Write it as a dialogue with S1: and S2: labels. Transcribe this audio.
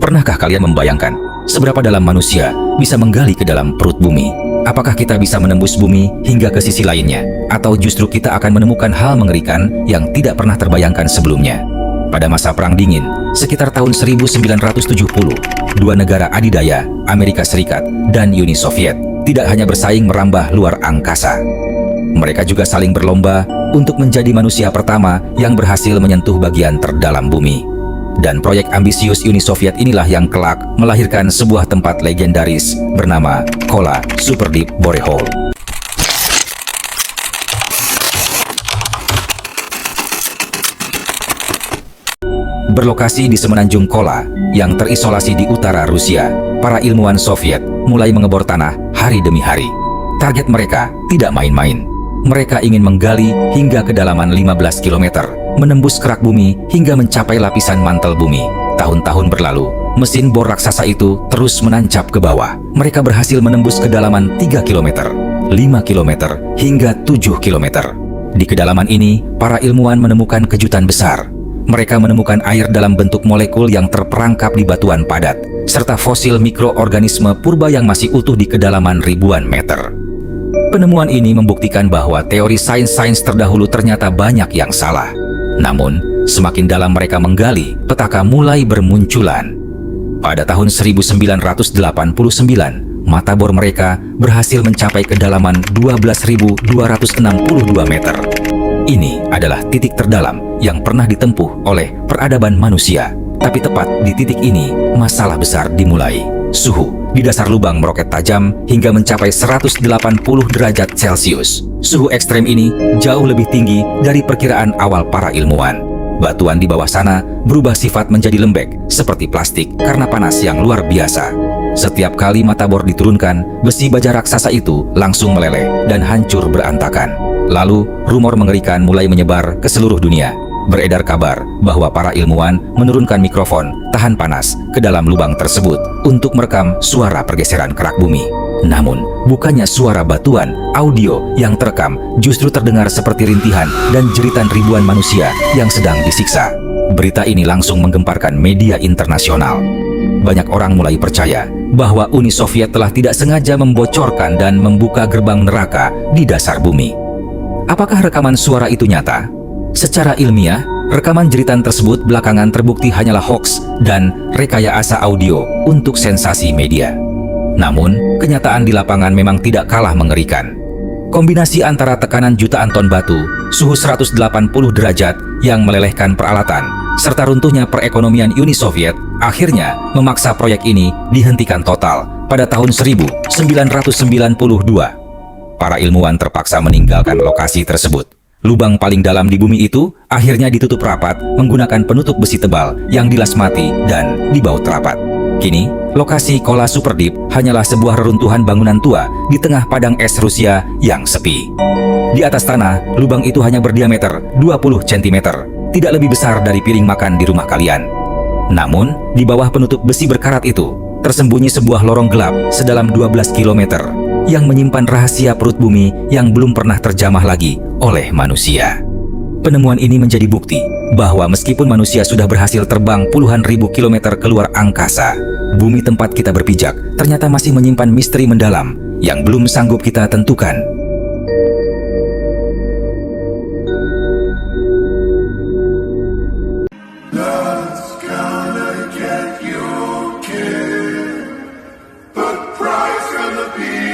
S1: Pernahkah kalian membayangkan seberapa dalam manusia bisa menggali ke dalam perut bumi? Apakah kita bisa menembus bumi hingga ke sisi lainnya? Atau justru kita akan menemukan hal mengerikan yang tidak pernah terbayangkan sebelumnya? Pada masa Perang Dingin, sekitar tahun 1970, dua negara adidaya, Amerika Serikat dan Uni Soviet, tidak hanya bersaing merambah luar angkasa. Mereka juga saling berlomba untuk menjadi manusia pertama yang berhasil menyentuh bagian terdalam bumi. Dan proyek ambisius Uni Soviet inilah yang kelak melahirkan sebuah tempat legendaris bernama Kola Super Deep Borehole. Berlokasi di semenanjung Kola yang terisolasi di utara Rusia, para ilmuwan Soviet mulai mengebor tanah hari demi hari. Target mereka tidak main-main. Mereka ingin menggali hingga kedalaman 15 km, menembus kerak bumi hingga mencapai lapisan mantel bumi. Tahun-tahun berlalu, mesin bor raksasa itu terus menancap ke bawah. Mereka berhasil menembus kedalaman 3 km, 5 km, hingga 7 km. Di kedalaman ini, para ilmuwan menemukan kejutan besar. Mereka menemukan air dalam bentuk molekul yang terperangkap di batuan padat, serta fosil mikroorganisme purba yang masih utuh di kedalaman ribuan meter. Penemuan ini membuktikan bahwa teori sains-sains terdahulu ternyata banyak yang salah. Namun, semakin dalam mereka menggali, petaka mulai bermunculan. Pada tahun 1989, mata bor mereka berhasil mencapai kedalaman 12.262 meter. Ini adalah titik terdalam yang pernah ditempuh oleh peradaban manusia. Tapi tepat di titik ini, masalah besar dimulai. Suhu di dasar lubang meroket tajam hingga mencapai 180 derajat Celcius. Suhu ekstrem ini jauh lebih tinggi dari perkiraan awal para ilmuwan. Batuan di bawah sana berubah sifat menjadi lembek seperti plastik karena panas yang luar biasa. Setiap kali mata bor diturunkan, besi baja raksasa itu langsung meleleh dan hancur berantakan. Lalu, rumor mengerikan mulai menyebar ke seluruh dunia. Beredar kabar bahwa para ilmuwan menurunkan mikrofon tahan panas ke dalam lubang tersebut untuk merekam suara pergeseran kerak bumi. Namun, bukannya suara batuan, audio yang terekam justru terdengar seperti rintihan dan jeritan ribuan manusia yang sedang disiksa. Berita ini langsung menggemparkan media internasional. Banyak orang mulai percaya bahwa Uni Soviet telah tidak sengaja membocorkan dan membuka gerbang neraka di dasar bumi. Apakah rekaman suara itu nyata? Secara ilmiah, rekaman jeritan tersebut belakangan terbukti hanyalah hoaks dan rekayasa audio untuk sensasi media. Namun, kenyataan di lapangan memang tidak kalah mengerikan. Kombinasi antara tekanan jutaan ton batu, suhu 180 derajat yang melelehkan peralatan, serta runtuhnya perekonomian Uni Soviet, akhirnya memaksa proyek ini dihentikan total pada tahun 1992. Para ilmuwan terpaksa meninggalkan lokasi tersebut. Lubang paling dalam di bumi itu akhirnya ditutup rapat menggunakan penutup besi tebal yang dilasmati dan dibaut rapat. Kini, lokasi Kola Super Deep hanyalah sebuah reruntuhan bangunan tua di tengah padang es Rusia yang sepi. Di atas tanah, lubang itu hanya berdiameter 20 cm, tidak lebih besar dari piring makan di rumah kalian. Namun, di bawah penutup besi berkarat itu, tersembunyi sebuah lorong gelap sedalam 12 km yang menyimpan rahasia perut bumi yang belum pernah terjamah lagi oleh manusia. Penemuan ini menjadi bukti bahwa meskipun manusia sudah berhasil terbang puluhan ribu kilometer keluar angkasa, bumi tempat kita berpijak ternyata masih menyimpan misteri mendalam yang belum sanggup kita tentukan.
S2: Put price on the beat.